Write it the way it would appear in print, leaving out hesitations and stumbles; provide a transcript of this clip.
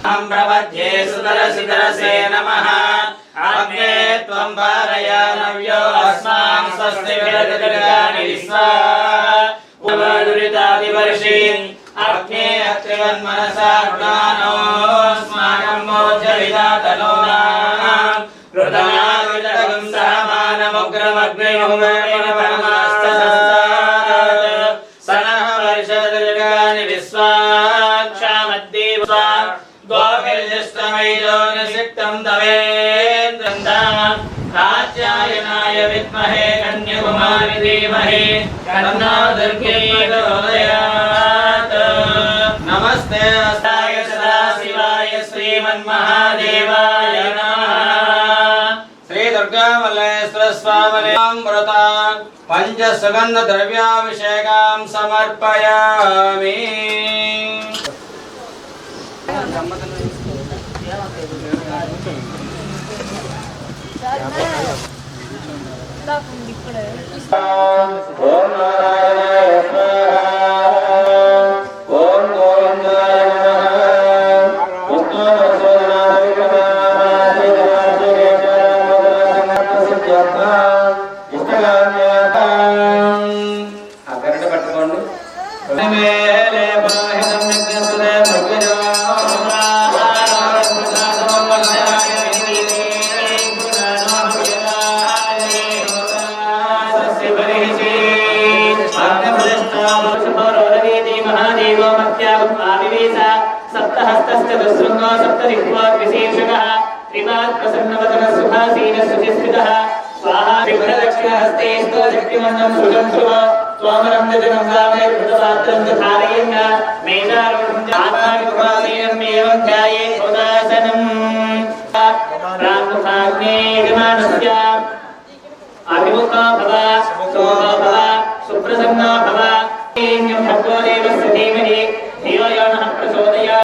प्रपद्ये सुतरसितरसे नमः अग्ने त्वं पारयानव्यो अस्मान् स्वस्ति विरजगर्गानि विश्वा उवदुरितादिवर्षि अग्ने अत्रिवन्मनसा गुणानोऽस्माकं मोक्षविदातनोनाम् रुदाविदगं सहमानमुग्रमग्निमुमेन परमास्तसस्तात् सनः वर्षदुर्गानि विश्वाक्षामद्दीवा गोभिर्जिष्टमैलो निषिक्तं तवेन्द्रन्दाम् कात्यायनाय विद्महे कन्याकुमारी धीमहि तन्नो दुर्गे प्रचोदयात्। नमस्ते अस्ताय सदाशिवाय श्रीमन्महादेवाय नमः। श्री दुर्गामल्लेश्वर स्वामिने अमृता पंचसुगन्धद्रव्याभिषेकां समर्पयामि। ओम नारायणाय स्वाहा ओम गोविंदाय नमः विष्णुवसुदेवाय అక్కడ పట్టుకోండి మేలే బాహిరం నిగ్రహుదే భగవో सप्तहस्तश्चतुस्रृङ्गो सप्तदिक्पात् विशेषकः त्रिपात् प्रसन्नवदनः सुखासीनः सुचिस्मितः स्वाहा विघ्नदक्षिणहस्ते शक्तिमन्नं सुजं ध्रुव त्वामरं दजनं गामे भृतपात्रं च धारयन् मेधारूढं च आत्माविपादेन एवं ध्याये उदासनम् प्रामुखाग्ने यजमानस्य अभिमुखो भव सोमो भव सुप्रसन्नो भव भगवो देवस्य धीमहि